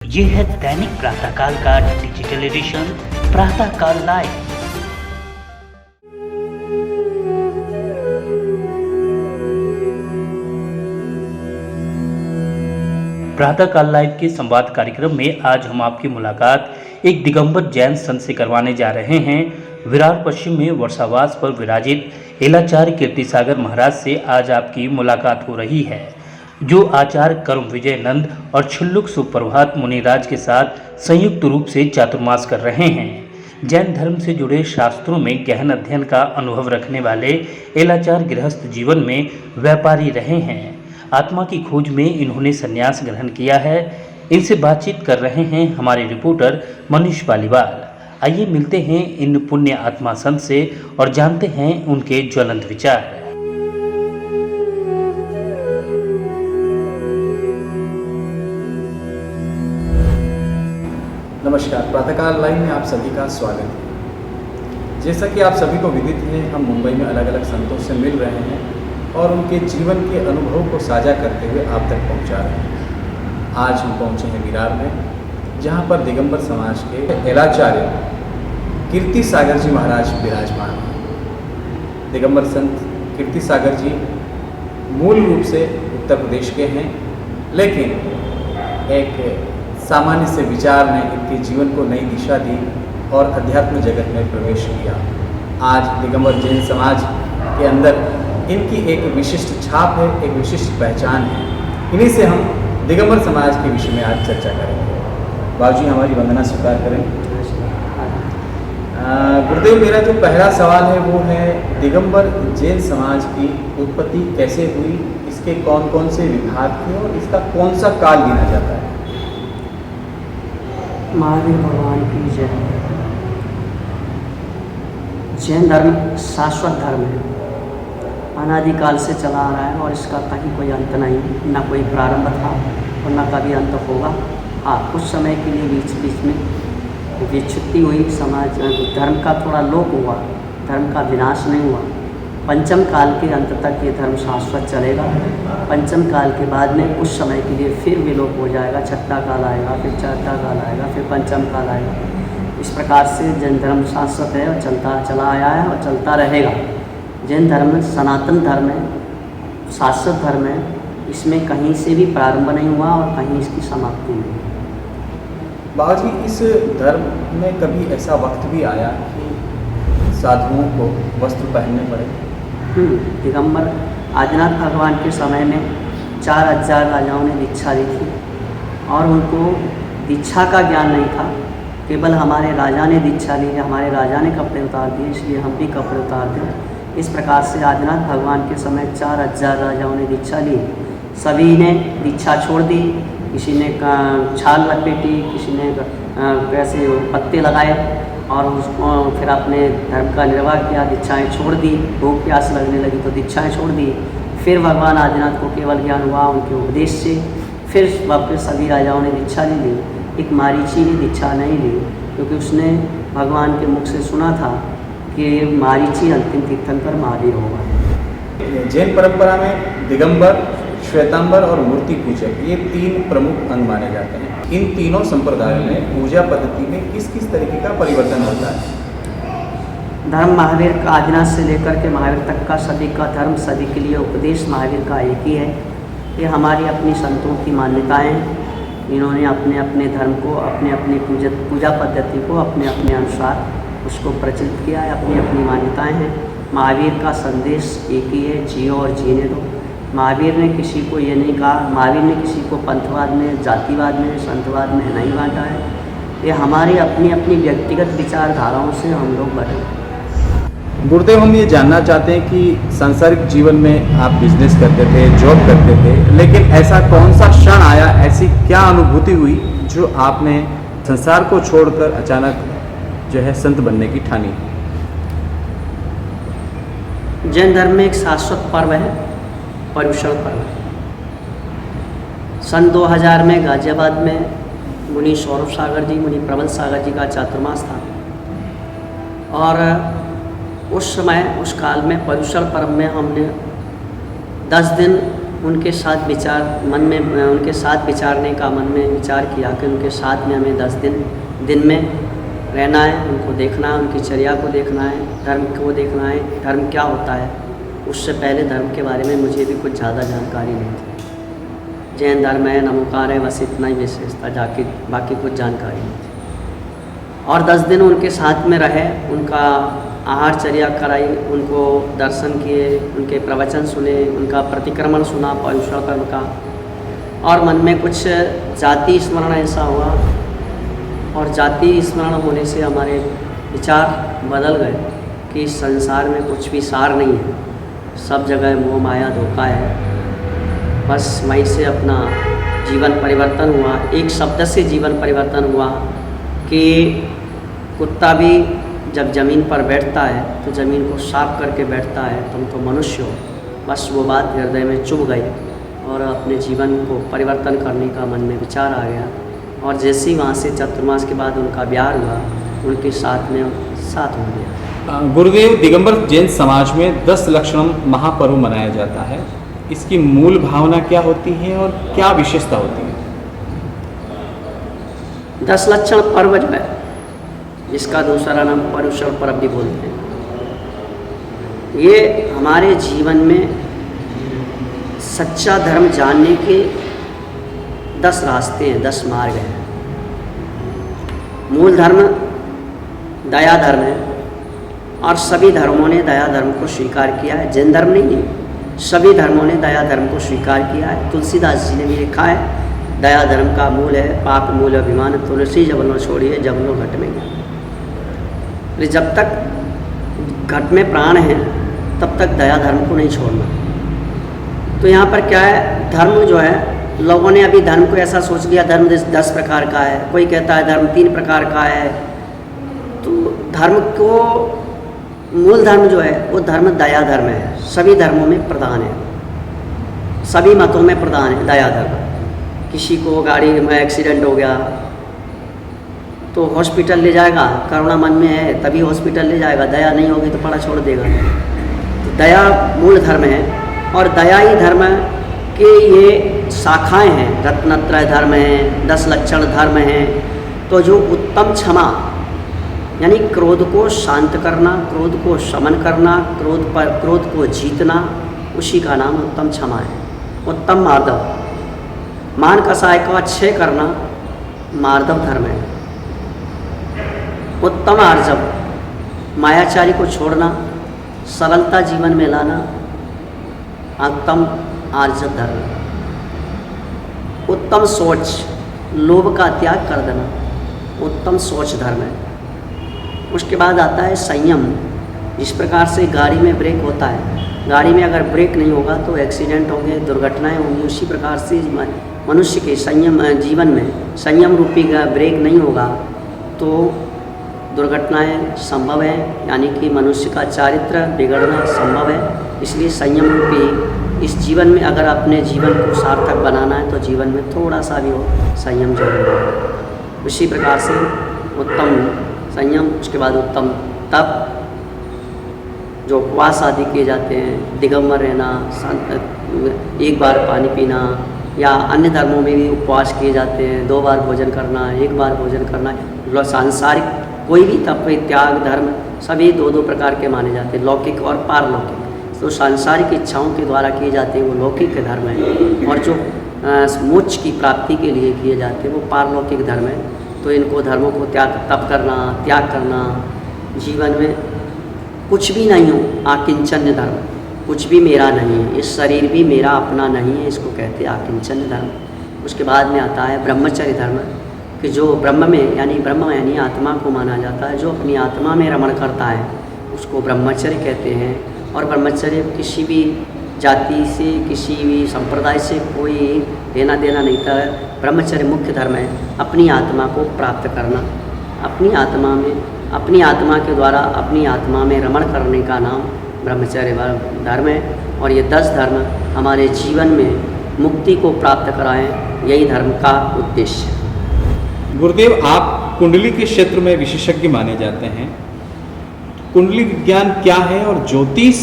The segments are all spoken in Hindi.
ये है दैनिक प्रातःकाल का डिजिटल एडिशन प्रातःकाल लाइव। प्रातःकाल लाइव के संवाद कार्यक्रम में आज हम आपकी मुलाकात एक दिगंबर जैन संत से करवाने जा रहे हैं। विरार पश्चिम में वर्षावास पर विराजित एलाचार्य कीर्तिसागर महाराज से आज आपकी मुलाकात हो रही है, जो आचार्य कर्म विजय नंद और छिल्लुक सुप्रभात मुनिराज के साथ संयुक्त रूप से चातुर्मास कर रहे हैं। जैन धर्म से जुड़े शास्त्रों में गहन अध्ययन का अनुभव रखने वाले एलाचार्य गृहस्थ जीवन में व्यापारी रहे हैं। आत्मा की खोज में इन्होंने संन्यास ग्रहण किया है। इनसे बातचीत कर रहे हैं हमारे रिपोर्टर मनीष पालीवाल। आइए मिलते हैं इन पुण्य आत्मा संत से और जानते हैं उनके ज्वलंत विचार। नमस्कार, प्रातःकाल लाइव में आप सभी का स्वागत है। जैसा कि आप सभी को विदित है, हम मुंबई में अलग अलग संतों से मिल रहे हैं और उनके जीवन के अनुभव को साझा करते हुए आप तक पहुंचा रहे हैं। आज हम पहुंचे हैं विरार में, जहां पर दिगंबर समाज के एलाचार्य कीर्तिसागर जी महाराज विराजमान हैं। दिगंबर संत कीर्तिसागर जी मूल रूप से उत्तर प्रदेश के हैं, लेकिन एक सामान्य से विचार ने इनके जीवन को नई दिशा दी और अध्यात्म जगत में प्रवेश किया। आज दिगंबर जैन समाज के अंदर इनकी एक विशिष्ट छाप है, एक विशिष्ट पहचान है। इन्हीं से हम दिगंबर समाज के विषय में आज चर्चा करेंगे। बाबूजी हमारी वंदना स्वीकार करें। गुरुदेव, मेरा जो पहला सवाल है वो है, दिगंबर जैन समाज की उत्पत्ति कैसे हुई, इसके कौन कौन से विभाग थे और इसका कौन सा काल गिना जाता है? महावीर भगवान की जय। जैन धर्म शाश्वत धर्म है, अनादिकाल से चला आ रहा है और इसका कहीं कोई अंत नहीं, ना कोई प्रारंभ था और ना कभी अंत होगा। हाँ, कुछ समय के लिए बीच बीच में विच्छित्ति हुई, समाज धर्म का थोड़ा लोप हुआ, धर्म का विनाश नहीं हुआ। पंचम काल के अंत तक ये धर्म शाश्वत चलेगा। पंचम काल के बाद में कुछ समय के लिए फिर विलोप हो जाएगा, छठा काल आएगा, फिर चौथा काल आएगा, फिर पंचम काल आएगा। इस प्रकार से जैन धर्म शाश्वत है और चला आया है और चलता रहेगा। जैन धर्म सनातन धर्म है, शाश्वत धर्म है, इसमें कहीं से भी प्रारंभ नहीं हुआ और कहीं इसकी समाप्ति नहीं। बाबूजी, इस धर्म में कभी ऐसा वक्त भी आया कि साधुओं को वस्त्र पहनने पड़े? दिगंबर आदिनाथ भगवान के समय में 4000 राजाओं ने दीक्षा ली थी और उनको दीक्षा का ज्ञान नहीं था। केवल हमारे राजा ने दीक्षा ली है, हमारे राजा ने कपड़े उतार दिए, इसलिए हम भी कपड़े उतार दें। इस प्रकार से आदिनाथ भगवान के समय 4000 राजाओं ने दीक्षा ली। सभी ने दीक्षा छोड़ दी, किसी ने छाल लपेटी, किसी ने कैसे पत्ते लगाए और उसको फिर अपने धर्म का निर्वाह किया, दीक्षाएं छोड़ दी। भूख प्यास लगने लगी तो दीक्षाएं छोड़ दी। फिर भगवान आदिनाथ को केवल ज्ञान हुआ उनके उपदेश से। फिर वापस सभी राजाओं ने दीक्षा ले ली। एक मारीची ने दीक्षा नहीं ली, क्योंकि उसने भगवान के मुख से सुना था कि मारीची अंतिम तीर्थंकर महावीर होगा। जैन परंपरा में दिगंबर, श्वेतांबर और मूर्ति पूजक, ये 3 प्रमुख अंग माने जाते हैं। इन तीनों संप्रदायों में पूजा पद्धति में किस किस तरीके का परिवर्तन होता है? धर्म महावीर का आदिनाथ से लेकर के महावीर तक का सभी का धर्म, सभी के लिए उपदेश महावीर का एक ही है। ये हमारी अपनी संतों की मान्यताएं हैं। इन्होंने अपने अपने धर्म को, अपने अपने पूजा पद्धति को अपने अपने अनुसार उसको प्रचलित किया है, अपनी अपनी मान्यताएं हैं। महावीर का संदेश एक ही है, जियो और जीने दो। महावीर ने किसी को ये नहीं कहा, महावीर ने किसी को पंथवाद में, जातिवाद में, संतवाद में नहीं बांटा है। ये हमारी अपनी अपनी व्यक्तिगत विचारधाराओं से हम लोग बने। गुरुदेव, हम ये जानना चाहते हैं कि सांसारिक जीवन में आप बिजनेस करते थे, जॉब करते थे, लेकिन ऐसा कौन सा क्षण आया, ऐसी क्या अनुभूति हुई जो आपने संसार को छोड़कर अचानक जो है संत बनने की ठानी? जैन धर्म में एक शाश्वत पर्व है, पर्युषण पर्व। सन 2000 में गाजियाबाद में मुनि सौरभ सागर जी, मुनि प्रबल सागर जी का चातुर्मास था और उस समय, उस काल में पर्युषण पर्व में हमने 10 दिन उनके साथ उनके साथ विचारने का मन में विचार किया कि उनके साथ में हमें 10 दिन में रहना है, उनको देखना है, उनकी चर्या को देखना है, धर्म को देखना है, धर्म क्या होता है। उससे पहले धर्म के बारे में मुझे भी कुछ ज़्यादा जानकारी नहीं थी। जैन धर्म है, नमोकार है, बस इतना ही विशेषता, जाके बाकी कुछ जानकारी नहीं थी। और 10 दिन उनके साथ में रहे, उनका आहार चर्या कराई, उनको दर्शन किए, उनके प्रवचन सुने, उनका प्रतिक्रमण सुना पर्युषण कर्म का। और मन में कुछ जाति स्मरण ऐसा हुआ, और जाति स्मरण होने से हमारे विचार बदल गए कि इस संसार में कुछ भी सार नहीं है, सब जगह मोह माया धोखा है। बस वहीं से अपना जीवन परिवर्तन हुआ। एक शब्द से जीवन परिवर्तन हुआ कि कुत्ता भी जब ज़मीन पर बैठता है तो ज़मीन को साफ करके बैठता है, तुम तो मनुष्य हो। बस वो बात हृदय में चुभ गई और अपने जीवन को परिवर्तन करने का मन में विचार आ गया। और जैसे ही वहाँ से चतुर्मास के बाद उनका ब्याह हुआ, उनके साथ हो गया। गुरुदेव, दिगंबर जैन समाज में 10 लक्षणम महापर्व मनाया जाता है। इसकी मूल भावना क्या होती है और क्या विशेषता होती है? 10 लक्षण पर्व जो है, जिसका दूसरा नाम पर्युषण पर्व भी बोलते हैं, ये हमारे जीवन में सच्चा धर्म जानने के 10 रास्ते हैं, 10 मार्ग हैं। मूल धर्म दया धर्म है, और सभी धर्मों ने दया धर्म को स्वीकार किया है। जैन धर्म नहीं, सभी धर्मों ने दया धर्म को स्वीकार किया है। तुलसीदास जी ने भी लिखा है, दया धर्म का मूल है, पाप मूल अभिमान, तुलसी जब न छोड़िए जब नो घट में गया। जब तक घट में प्राण है तब तक दया धर्म को नहीं छोड़ना। तो यहाँ पर क्या है, धर्म जो है, लोगों ने अभी धर्म को ऐसा सोच लिया धर्म 10 प्रकार का है, कोई कहता है धर्म 3 प्रकार का है। तो धर्म को मूल धर्म जो है वो धर्म दया धर्म है, सभी धर्मों में प्रधान है, सभी मतों में प्रधान है दया धर्म। किसी को गाड़ी में एक्सीडेंट हो गया तो हॉस्पिटल ले जाएगा, करुणा मन में है तभी हॉस्पिटल ले जाएगा, दया नहीं होगी तो पड़ा छोड़ देगा। तो दया मूल धर्म है, और दया ही धर्म के ये शाखाएं हैं, रत्नत्रय धर्म है, 10 लक्षण धर्म हैं। तो जो उत्तम क्षमा यानी क्रोध को शांत करना, क्रोध को शमन करना, क्रोध को जीतना, उसी का नाम उत्तम क्षमा है। उत्तम मार्दव, मान कसाय का क्षय करना मार्दव धर्म है। उत्तम आर्जव, मायाचारी को छोड़ना, सरलता जीवन में लाना, उत्तम आर्जव धर्म। उत्तम सोच, लोभ का त्याग कर देना, उत्तम सोच धर्म है। उसके बाद आता है संयम। इस प्रकार से गाड़ी में ब्रेक होता है, गाड़ी में अगर ब्रेक नहीं होगा तो एक्सीडेंट होंगे, दुर्घटनाएं होंगी। उसी प्रकार से मनुष्य के जीवन में संयम रूपी ब्रेक नहीं होगा तो दुर्घटनाएं संभव है, यानी कि मनुष्य का चारित्र बिगड़ना संभव है। इसलिए संयम रूपी इस जीवन में अगर अपने जीवन को सार्थक बनाना है तो जीवन में थोड़ा सा भी हो संयम जरूर है। उसी प्रकार से उत्तम संयम, उसके बाद उत्तम तप, जो उपवास आदि किए जाते हैं, दिगंबर रहना, एक बार पानी पीना, या अन्य धर्मों में भी उपवास किए जाते हैं, 2 बार भोजन करना, 1 बार भोजन करना। सांसारिक कोई भी तप, त्याग, धर्म सभी 2-2 प्रकार के माने जाते हैं, लौकिक और पारलौकिक। तो सांसारिक इच्छाओं के द्वारा किए जाते हैं वो लौकिक धर्म है, और जो मोक्ष की प्राप्ति के लिए किए जाते हैं वो पारलौकिक धर्म है। तो इनको धर्मों को तप करना, त्याग करना, जीवन में कुछ भी नहीं हो, आकिंचन्य धर्म, कुछ भी मेरा नहीं है, इस शरीर भी मेरा अपना नहीं है, इसको कहते हैं आकिंचन्य धर्म। उसके बाद में आता है ब्रह्मचर्य धर्म, कि जो ब्रह्म यानी आत्मा को माना जाता है, जो अपनी आत्मा में रमण करता है उसको ब्रह्मचर्य कहते हैं। और ब्रह्मचर्य किसी भी जाति से, किसी भी संप्रदाय से कोई लेना देना नहीं था। ब्रह्मचर्य मुख्य धर्म है, अपनी आत्मा को प्राप्त करना, अपनी आत्मा के द्वारा अपनी आत्मा में रमण करने का नाम ब्रह्मचर्य धर्म है। और ये 10 धर्म हमारे जीवन में मुक्ति को प्राप्त कराएं, यही धर्म का उद्देश्य है। गुरुदेव, आप कुंडली के क्षेत्र में विशेषज्ञ माने जाते हैं। कुंडली विज्ञान क्या है और ज्योतिष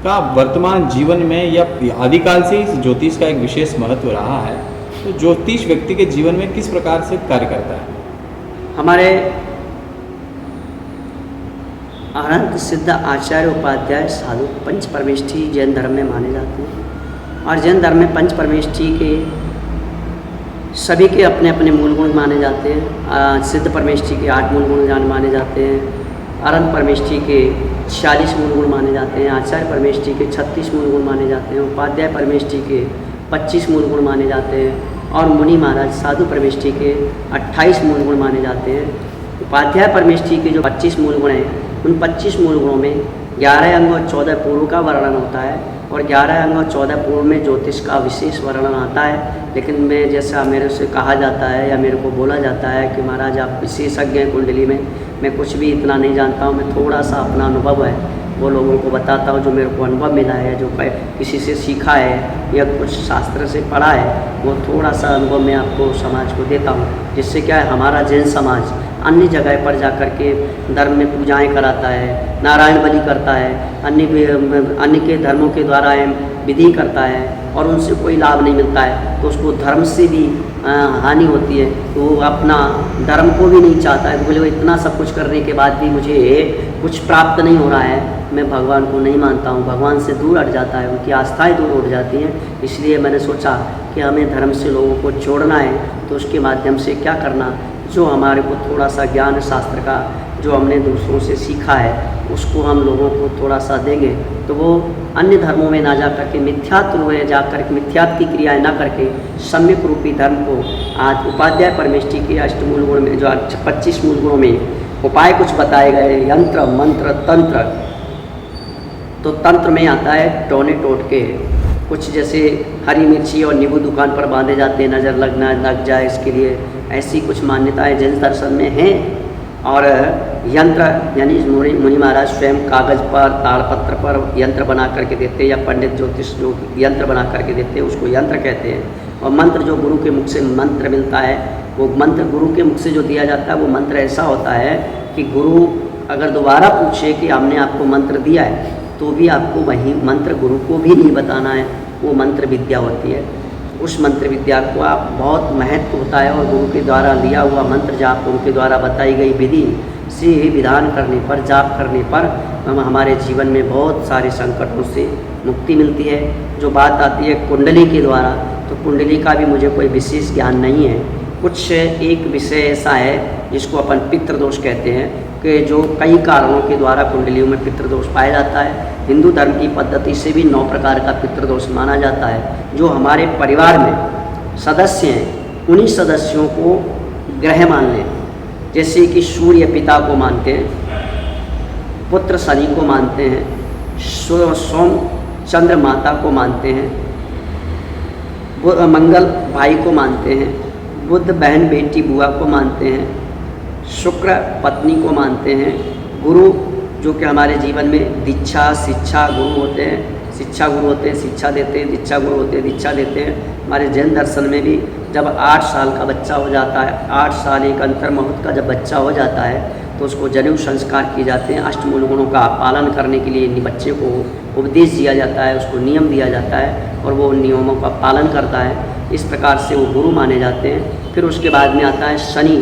का वर्तमान जीवन में या आदिकाल से इस ज्योतिष का एक विशेष महत्व रहा है, तो ज्योतिष व्यक्ति के जीवन में किस प्रकार से कार्य करता है? हमारे अनंत सिद्ध आचार्य उपाध्याय साधु पंच परमेष्ठी जैन धर्म में माने जाते हैं। और जैन धर्म में पंच परमेष्ठी के सभी के अपने अपने मूल गुण माने जाते हैं। सिद्ध परमेष्ठी के 8 मूल गुण माने जाते हैं। अनंत परमेष्ठी के 46 मूल गुण माने जाते हैं। आचार्य परमेष्ठी के 36 मूल गुण माने जाते हैं। उपाध्याय परमेष्ठी के 25 मूल गुण माने जाते हैं। और मुनि महाराज साधु परमेष्ठी के 28 मूल गुण माने जाते हैं। उपाध्याय परमेष्ठी के जो 25 मूल गुण हैं, उन 25 मूल गुणों में 11 अंग और 14 पूर्व का वर्णन होता है, और 11 अंग और 14 पूर्व में ज्योतिष का विशेष वर्णन आता है। लेकिन मैं, जैसा मेरे से कहा जाता है या मेरे को बोला जाता है कि महाराज आप विशेषज्ञ हैं कुंडली में, मैं कुछ भी इतना नहीं जानता हूँ, मैं थोड़ा सा अपना अनुभव है वो लोगों को बताता हूँ, जो मेरे को अनुभव मिला है, जो किसी से सीखा है या कुछ शास्त्र से पढ़ा है, वो थोड़ा सा अनुभव मैं आपको समाज को देता हूँ। जिससे क्या है, हमारा जैन समाज अन्य जगह पर जा कर के धर्म में पूजाएं कराता है, नारायण बलि करता है, अन्य के धर्मों के द्वारा विधि करता है, और उनसे कोई लाभ नहीं मिलता है, तो उसको धर्म से भी हानि होती है। तो वो अपना धर्म को भी नहीं चाहता है, तो बोले वो इतना सब कुछ करने के बाद भी मुझे कुछ प्राप्त नहीं हो रहा है, मैं भगवान को नहीं मानता हूँ, भगवान से दूर हट जाता है, उनकी आस्थाएं दूर उठ जाती हैं। इसलिए मैंने सोचा कि हमें धर्म से लोगों को जोड़ना है, तो उसके माध्यम से क्या करना, जो हमारे को थोड़ा सा ज्ञान शास्त्र का जो हमने दूसरों से सीखा है उसको हम लोगों को थोड़ा सा देंगे, तो वो अन्य धर्मों में ना जा करके मिथ्यात्व में जा कर मिथ्यात्व की क्रियाएँ ना करके सम्यक रूपी धर्म को आज उपाध्याय परमेष्ठी के अष्टमूल गुण में जो 25 मूल गुणों में उपाय कुछ बताए गए, यंत्र मंत्र तंत्र, तो तंत्र में आता है टोने टोटके, कुछ जैसे हरी मिर्ची और नींबू दुकान पर बांधे जाते हैं, नज़र लग जाए इसके लिए, ऐसी कुछ मान्यताएं जैन दर्शन में हैं। और यंत्र यानी मुनि महाराज स्वयं कागज़ पर ताड़पत्र पर यंत्र बना करके देते हैं, या पंडित ज्योतिष जो यंत्र बना करके देते हैं उसको यंत्र कहते हैं। और मंत्र जो गुरु के मुख से मंत्र मिलता है, वो मंत्र गुरु के मुख से जो दिया जाता है वो मंत्र ऐसा होता है कि गुरु अगर दोबारा पूछे कि हमने आपको मंत्र दिया है, तो भी आपको वही मंत्र गुरु को भी नहीं बताना है, वो मंत्र विद्या होती है। उस मंत्र विद्या को आप बहुत महत्व होता है, और गुरु के द्वारा लिया हुआ मंत्र जाप, उनके द्वारा बताई गई विधि से विधान करने पर, जाप करने पर हमारे जीवन में बहुत सारे संकटों से मुक्ति मिलती है। जो बात आती है कुंडली के द्वारा, तो कुंडली का भी मुझे कोई विशेष ज्ञान नहीं है। कुछ एक विषय ऐसा है जिसको अपन पितृदोष कहते हैं, कि जो कई कारणों के द्वारा कुंडलियों में पितृदोष पाया जाता है। हिंदू धर्म की पद्धति से भी 9 प्रकार का पितृदोष माना जाता है। जो हमारे परिवार में सदस्य हैं, उन्हीं सदस्यों को ग्रह मान लें, जैसे कि सूर्य पिता को मानते हैं, पुत्र शनि को मानते हैं, सोम चंद्र माता को मानते हैं, मंगल भाई को मानते हैं, बुध बहन बेटी बुआ को मानते हैं, शुक्र पत्नी को मानते हैं, गुरु जो कि हमारे जीवन में दीक्षा शिक्षा गुरु होते हैं, शिक्षा गुरु होते हैं, शिक्षा देते हैं, दीक्षा गुरु होते हैं, दीक्षा देते हैं। हमारे जैन दर्शन में भी जब 8 साल का बच्चा हो जाता है, 8 साल एक अंतर्मुहूर्त का जब बच्चा हो जाता है, तो उसको जनेऊ संस्कार किए जाते हैं। अष्टमूल गुणों का पालन करने के लिए बच्चे को उपदेश दिया जाता है, उसको नियम दिया जाता है, और वो उन नियमों का पालन करता है। इस प्रकार से वो गुरु माने जाते हैं। फिर उसके बाद में आता है शनि।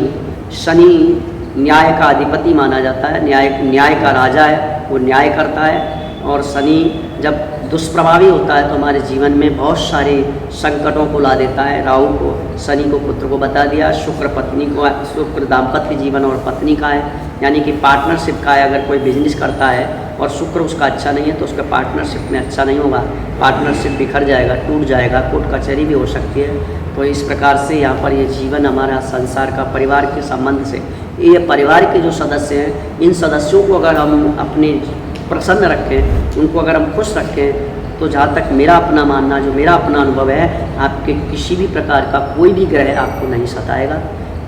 शनि न्याय का अधिपति माना जाता है, न्याय का राजा है, वो न्याय करता है। और शनि जब दुष्प्रभावी होता है तो हमारे जीवन में बहुत सारे संकटों को ला देता है। राहु को, शनि को पुत्र को बता दिया, शुक्र पत्नी को, शुक्र दाम्पत्य जीवन और पत्नी का है, यानी कि पार्टनरशिप का है। अगर कोई बिजनेस करता है और शुक्र उसका अच्छा नहीं है तो उसका पार्टनरशिप में अच्छा नहीं होगा, पार्टनरशिप बिखर जाएगा, टूट जाएगा, कोर्ट कचहरी भी हो सकती है। तो इस प्रकार से यहाँ पर ये जीवन हमारा संसार का परिवार के संबंध से, ये परिवार के जो सदस्य हैं, इन सदस्यों को अगर हम अपने प्रसन्न रखें, उनको अगर हम खुश रखें, तो जहाँ तक मेरा अपना मानना, जो मेरा अपना अनुभव है, आपके किसी भी प्रकार का कोई भी ग्रह आपको नहीं सताएगा।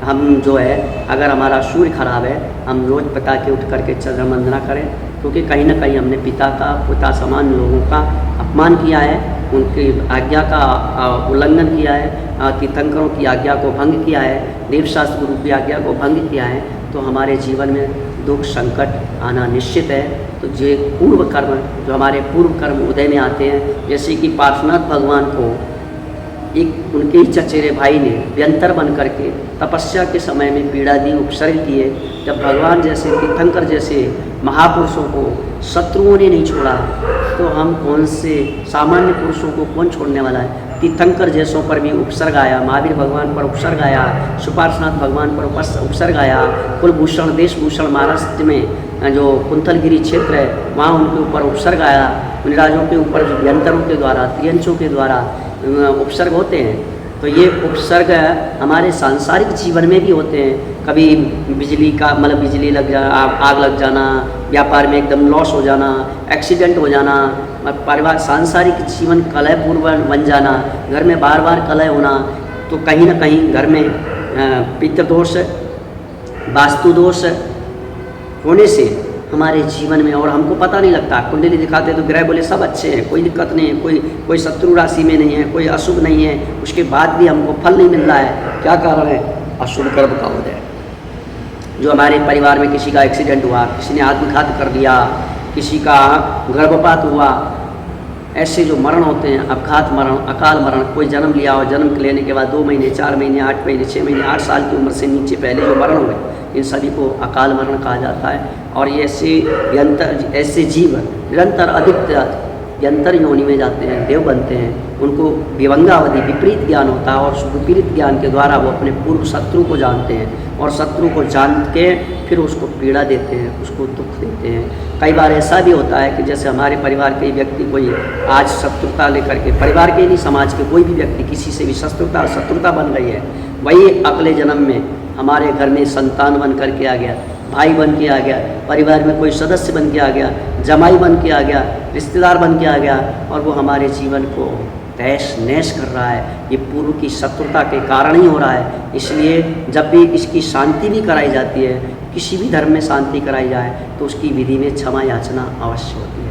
हम जो है, अगर हमारा सूर्य खराब है, हम रोज़ पता के उठ करके चंद्र वंदना करें, क्योंकि कहीं ना कहीं हमने पिता समान लोगों का अपमान किया है, उनकी आज्ञा का उल्लंघन किया है, तीर्थंकरों की आज्ञा को भंग किया है, देवशास्त्र गुरु की आज्ञा को भंग किया है। तो हमारे जीवन में दुख संकट आना निश्चित है। तो जो पूर्व कर्म, जो हमारे पूर्व कर्म उदय में आते हैं, जैसे कि पार्श्वनाथ भगवान को एक उनके ही चचेरे भाई ने व्यंतर बन करके तपस्या के समय में पीड़ा दी, उपसर्ग किए। जब भगवान जैसे तीर्थंकर जैसे महापुरुषों को शत्रुओं ने नहीं छोड़ा, तो हम कौन से सामान्य पुरुषों को कौन छोड़ने वाला है। तीर्थंकर जैसों पर भी उपसर्ग आया, महावीर भगवान पर उपसर्ग आया, सुपार्श्वनाथ भगवान पर उपसर्ग आया, कुलभूषण देशभूषण महाराष्ट्र में जो कुंथलगिरी क्षेत्र है वहाँ उनके ऊपर उपसर्ग आया। मुनिराजों के ऊपर जो व्यंतरों के द्वारा, त्रियंचों के द्वारा उपसर्ग होते हैं। तो ये उपसर्ग हमारे सांसारिक जीवन में भी होते हैं। कभी बिजली का मतलब बिजली लग जाना, आग लग जाना, व्यापार में एकदम लॉस हो जाना, एक्सीडेंट हो जाना, परिवार सांसारिक जीवन कलहपूर्ण बन जाना, घर में बार बार कलह होना। तो कहीं ना कहीं घर में पितृदोष, वास्तुदोष होने से हमारे जीवन में, और हमको पता नहीं लगता, कुंडली दिखाते तो ग्रह बोले सब अच्छे हैं, कोई दिक्कत नहीं है, कोई शत्रु राशि में नहीं है, कोई अशुभ नहीं है, उसके बाद भी हमको फल नहीं मिल रहा है। क्या कारण है? अशुभ कर्म का उदय। जो हमारे परिवार में किसी का एक्सीडेंट हुआ, किसी ने आत्मघात कर दिया, किसी का गर्भपात हुआ, ऐसे जो मरण होते हैं, अपघात मरण, अकाल मरण, कोई जन्म लिया और जन्म लेने के बाद 2 महीने, 4 महीने, 8 महीने, 6 महीने, 8 साल की उम्र से नीचे पहले जो मरण हुए, इन सभी को अकाल मरण कहा जाता है। और ये ऐसे जीव निरंतर अधिक यंत्र योनि में जाते हैं, देव बनते हैं। उनको विभंगावधि विपरीत ज्ञान होता है, और उस विपरीत ज्ञान के द्वारा वो अपने पूर्व शत्रु को जानते हैं, और शत्रु को जान के फिर उसको पीड़ा देते हैं, उसको दुख देते हैं। कई बार ऐसा भी होता है कि जैसे हमारे परिवार के व्यक्ति कोई आज शत्रुता लेकर के, परिवार के नहीं समाज के कोई भी व्यक्ति किसी से भी शत्रुता बन गई है, वही अगले जन्म में हमारे घर में संतान बन करके आ गया, भाई बन के आ गया, परिवार में कोई सदस्य बन के आ गया, जमाई बन के आ गया, रिश्तेदार बन के आ गया, और वो हमारे जीवन को तहस नहस कर रहा है। ये पूर्व की शत्रुता के कारण ही हो रहा है। इसलिए जब भी इसकी शांति भी कराई जाती है, किसी भी धर्म में शांति कराई जाए, तो उसकी विधि में क्षमा याचना अवश्य होती है।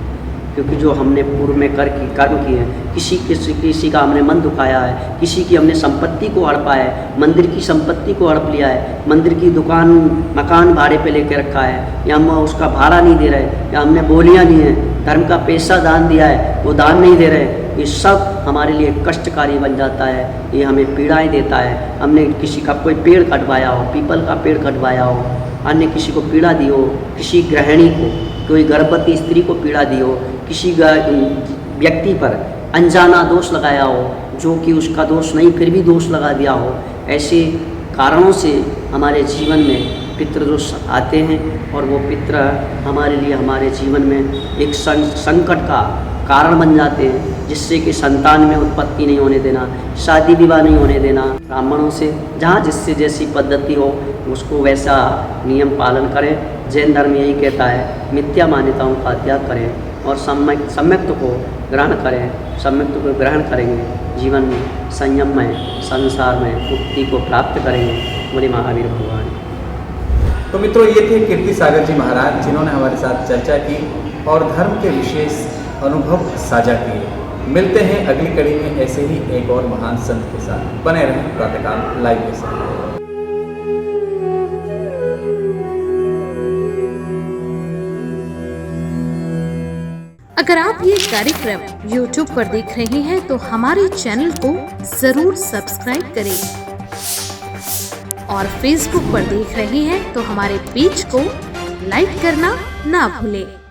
क्योंकि जो हमने पूर्व में कर्म किए हैं, किसी का हमने मन दुखाया है, किसी की हमने संपत्ति को हड़पा है, मंदिर की संपत्ति को हड़प लिया है, मंदिर की दुकान मकान भाड़े पे लेके रखा है, या हम उसका भाड़ा नहीं दे रहे, या हमने बोलियाँ दी हैं, धर्म का पैसा दान दिया है, वो दान नहीं दे रहे, ये सब हमारे लिए कष्टकारी बन जाता है। ये हमें पीड़ाएँ देता है। हमने किसी का कोई पेड़ कटवाया हो, पीपल का पेड़ कटवाया हो, अन्य किसी को पीड़ा दी हो, किसी गृहिणी को, कोई गर्भवती स्त्री को पीड़ा दी हो, किसी व्यक्ति पर अनजाना दोष लगाया हो, जो कि उसका दोष नहीं फिर भी दोष लगा दिया हो, ऐसे कारणों से हमारे जीवन में पितृदोष आते हैं, और वो पितृ हमारे लिए हमारे जीवन में एक संकट का कारण बन जाते हैं, जिससे कि संतान में उत्पत्ति नहीं होने देना, शादी विवाह नहीं होने देना। ब्राह्मणों से जहाँ जिससे जैसी पद्धति हो उसको वैसा नियम पालन करें। जैन धर्म यही कहता है, मिथ्या मान्यताओं का त्याग करें और सम्यक्त को ग्रहण करें। सम्यक्त को ग्रहण करेंगे, जीवन में संयम में, संसार में मुक्ति को प्राप्त करेंगे। बोले महावीर भगवान। तो मित्रों, ये थे कीर्ति सागर जी महाराज, जिन्होंने हमारे साथ चर्चा की और धर्म के विशेष अनुभव साझा किए। मिलते हैं अगली कड़ी में ऐसे ही एक और महान संत के साथ। बने रहें प्रातःकाल लाइव के साथ। अगर आप ये कार्यक्रम YouTube पर देख रहे हैं तो हमारे चैनल को जरूर सब्सक्राइब करें, और Facebook पर देख रहे हैं तो हमारे पेज को लाइक करना ना भूलें।